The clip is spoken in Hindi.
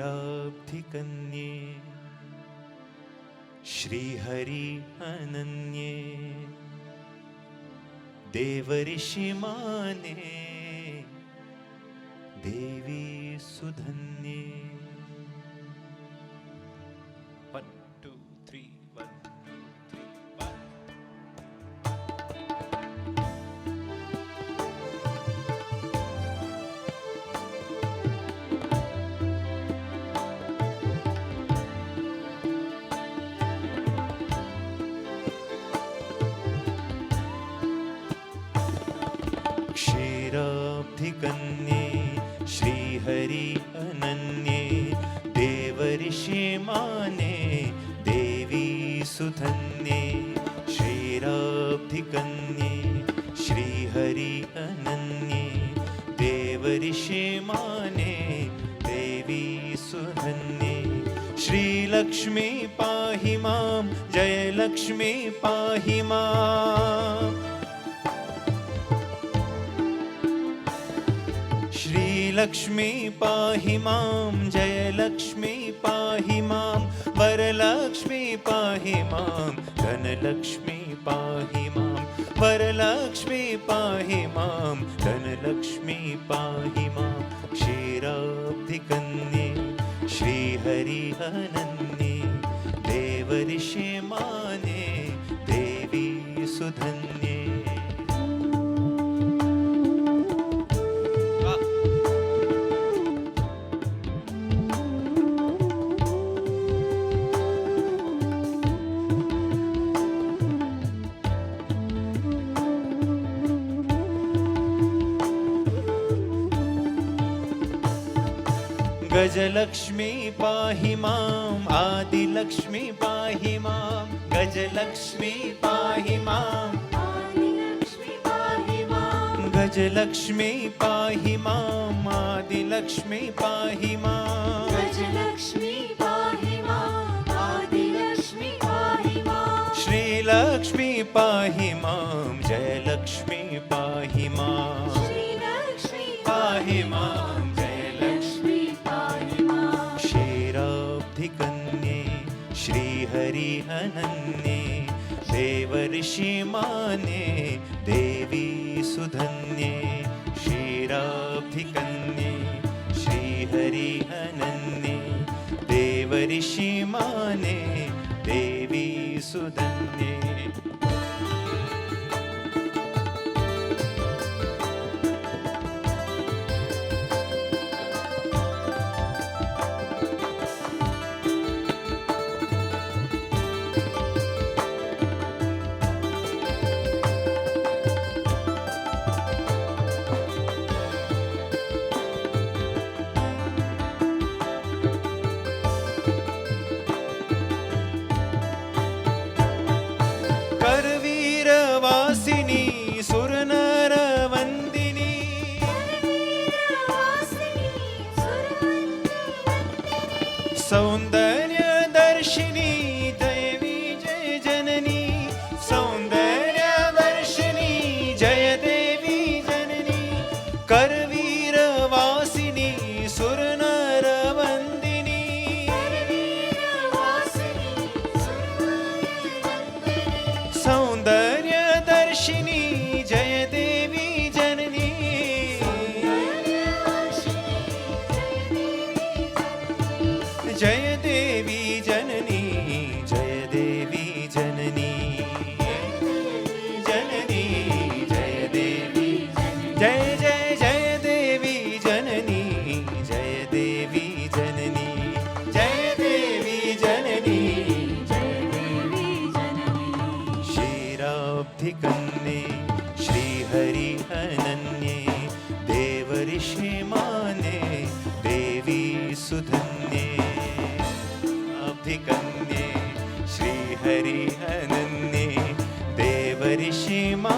क्षीराब्धिकन्ये श्रीहरि अनन्ये देवऋषिमाने देवी सुधन्ये। 1 2 3 1 2 3 1। क्षीराब्धिकन्ये श्रीहरि अनन्ये देवऋषिमाने देवी सुधन्ये। क्षीराब्धिकन्ये श्रीहरि अनन्ये देवऋषिमाने देवी सुधन्ये। श्रीलक्ष्मी पाहि मां जय लक्ष्मी पाहि मां। श्रीलक्ष्मी पाहि मां जय लक्ष्मी पाहि मां। वरलक्ष्मी पाहि मां धनलक्ष्मी पाहि मां। वरलक्ष्मी पाहि मां धनलक्ष्मी पाहि मां। क्षीराब्धिकन्ये श्रीहरि अनन्ये देवऋषिमाने देवी सुधन्ये। गजलक्ष्मी पाहि मां आदिलक्ष्मी पाहि मां। गजलक्ष्मी पाहि मां आदिलक्ष्मी पाहि मां। गजलक्ष्मी पाहि मां आदिलक्ष्मी पाहि मां। गजलक्ष्मी पाहि मां आदिलक्ष्मी पाहि मां। श्रीलक्ष्मी पाहि मां जयलक्ष्मी पाहि मां। श्रीलक्ष्मी पाहि मां श्रीहरि अनन्ये देवऋषिमाने देवी सुधन्ये। क्षीराब्धिकन्ये श्रीहरि अनन्ये देवऋषिमाने देवी सुधन्ये। सौंदर्य दर्शिनी देवी जय जननी। सौंदर्य दर्शिनी जय देवी जननी। करवीर वासिनी सुर नर वंदिनी। सौंदर्य दर्शिनी जय देवी जननी। जय देवी जननी जय देवी जननी। जननी जय देवी जय जय जय देवी जननी। जय देवी जननी जय देवी जननी जय देवी जननी। क्षीराब्धिकन्ये श्रीहरि अनन्ये देवऋषिमाने देवी सुधन्ये। कन्ये हरि अनन्ये देवऋषिमा